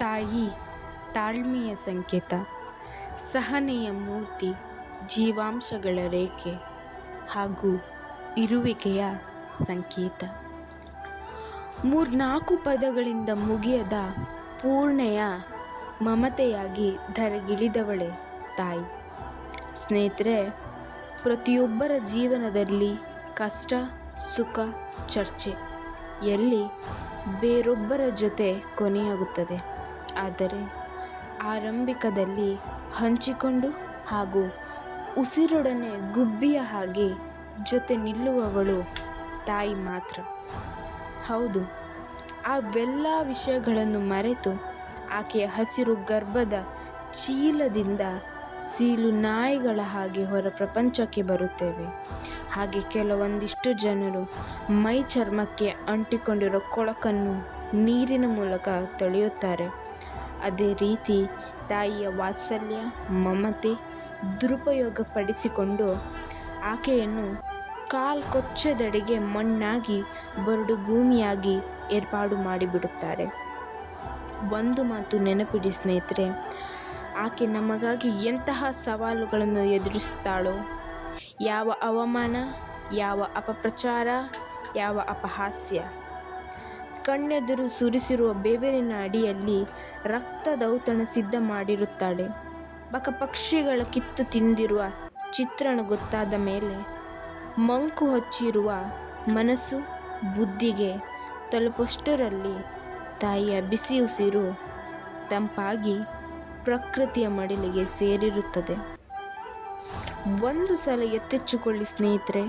ತಾಯಿ ತಾಳ್ಮೆಯ ಸಂಕೇತ, ಸಹನೆಯ ಮೂರ್ತಿ, ಜೀವಾಂಶಗಳ ರೇಖೆ ಹಾಗೂ ಇರುವಿಕೆಯ ಸಂಕೇತ. 3-4 ಪದಗಳಿಂದ ಮುಗಿಯದ ಪೂರ್ಣೆಯ ಮಮತೆಯಾಗಿ ಧರೆಗಿಳಿದವಳೆ ತಾಯಿ. ಸ್ನೇಹಿತರೆ, ಪ್ರತಿಯೊಬ್ಬರ ಜೀವನದಲ್ಲಿ ಕಷ್ಟ, ಸುಖ, ಚರ್ಚೆ ಎಲ್ಲಿ ಬೇರೊಬ್ಬರ ಜೊತೆ ಕೊನೆಯಾಗುತ್ತದೆ. ಆದರೆ ಆರಂಭಿಕದಲ್ಲಿ ಹಂಚಿಕೊಂಡು ಹಾಗೂ ಉಸಿರೊಡನೆ ಗುಬ್ಬಿಯ ಹಾಗೆ ಜೊತೆ ನಿಲ್ಲುವವಳು ತಾಯಿ ಮಾತ್ರ. ಹೌದು, ಅವೆಲ್ಲ ವಿಷಯಗಳನ್ನು ಮರೆತು ಆಕೆಯ ಹಸಿರು ಗರ್ಭದ ಚೀಲದಿಂದ ಸೀಲು ನಾಯಿಗಳ ಹಾಗೆ ಹೊರ ಪ್ರಪಂಚಕ್ಕೆ ಬರುತ್ತೇವೆ. ಹಾಗೆ ಕೆಲವೊಂದಿಷ್ಟು ಜನರು ಮೈ ಚರ್ಮಕ್ಕೆ ಅಂಟಿಕೊಂಡಿರೋ ಕೊಳಕನ್ನು ನೀರಿನ ಮೂಲಕ ತೊಳೆಯುತ್ತಾರೆ. ಅದೇ ರೀತಿ ತಾಯಿಯ ವಾತ್ಸಲ್ಯ, ಮಮತೆ ದುರುಪಯೋಗಪಡಿಸಿಕೊಂಡು ಆಕೆಯನ್ನು ಕಾಲ್ಕೊಚ್ಚದೆಡೆಗೆ ಮಣ್ಣಾಗಿ, ಬರಡು ಭೂಮಿಯಾಗಿ ಏರ್ಪಾಡು ಮಾಡಿಬಿಡುತ್ತಾರೆ. ಒಂದು ಮಾತು ನೆನಪಿಡಿ ಸ್ನೇಹಿತರೆ, ಆಕೆ ನಮಗಾಗಿ ಎಂತಹ ಸವಾಲುಗಳನ್ನು ಎದುರಿಸುತ್ತಾಳೋ, ಯಾವ ಅವಮಾನ, ಯಾವ ಅಪಪ್ರಚಾರ, ಯಾವ ಅಪಹಾಸ್ಯ, ಕಣ್ಣೆದುರು ಸುರಿಸಿರುವ ಬೆವರಿನ ಅಡಿಯಲ್ಲಿ ರಕ್ತದೌತಣ ಸಿದ್ಧ ಮಾಡಿರುತ್ತಾಳೆ. ಬಕಪಕ್ಷಿಗಳ ಕಿತ್ತು ತಿಂದಿರುವ ಚಿತ್ರಣ ಗೊತ್ತಾದ ಮೇಲೆ ಮಂಕು ಹಚ್ಚಿರುವ ಮನಸ್ಸು ಬುದ್ಧಿಗೆ ತಲುಪುವಷ್ಟರಲ್ಲಿ ತಾಯಿಯ ಬಿಸಿ ಉಸಿರು ತಂಪಾಗಿ ಪ್ರಕೃತಿಯ ಮಡಿಲಿಗೆ ಸೇರಿರುತ್ತದೆ. ಒಂದು ಸಲ ಎತ್ತೆಚ್ಚಿಕೊಳ್ಳಿ ಸ್ನೇಹಿತರೆ,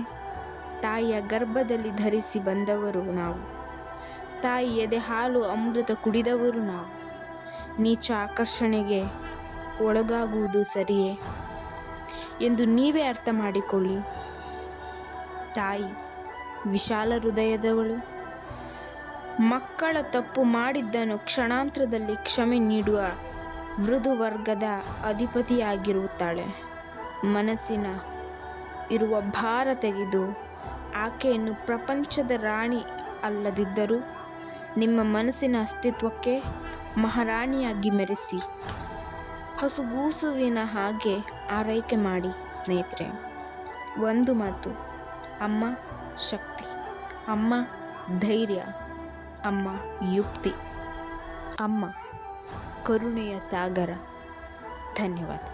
ತಾಯಿಯ ಗರ್ಭದಲ್ಲಿ ಧರಿಸಿ ಬಂದವರು ನಾವು. ತಾಯಿ ಎದೆ ಹಾಲು ಅಮೃತ ಕುಡಿದವರು ನಾವು. ನೀಚ ಆಕರ್ಷಣೆಗೆ ಒಳಗಾಗುವುದು ಸರಿಯೇ ಎಂದು ನೀವೇ ಅರ್ಥ ಮಾಡಿಕೊಳ್ಳಿ. ತಾಯಿ ವಿಶಾಲ ಹೃದಯದವಳು. ಮಕ್ಕಳ ತಪ್ಪು ಮಾಡಿದ್ದನ್ನು ಕ್ಷಣಾಂತರದಲ್ಲಿ ಕ್ಷಮೆ ನೀಡುವ ಮೃದು ವರ್ಗದ ಅಧಿಪತಿಯಾಗಿರುತ್ತಾಳೆ. ಮನಸ್ಸಿನ ಇರುವ ಭಾರ ತೆಗೆದು ಆಕೆಯನ್ನು ಪ್ರಪಂಚದ ರಾಣಿ ಅಲ್ಲದಿದ್ದರೂ ನಿಮ್ಮ ಮನಸ್ಸಿನ ಅಸ್ತಿತ್ವಕ್ಕೆ ಮಹಾರಾಣಿಯಾಗಿ ಮೆರೆಸಿ ಹಸುಗೂಸುವಿನ ಹಾಗೆ ಆರೈಕೆ ಮಾಡಿ ಸ್ನೇಹಿತರೆ. ಒಂದು ಮಾತು, ಅಮ್ಮ ಶಕ್ತಿ, ಅಮ್ಮ ಧೈರ್ಯ, ಅಮ್ಮ ಯುಕ್ತಿ, ಅಮ್ಮ ಕರುಣೆಯ ಸಾಗರ. ಧನ್ಯವಾದ.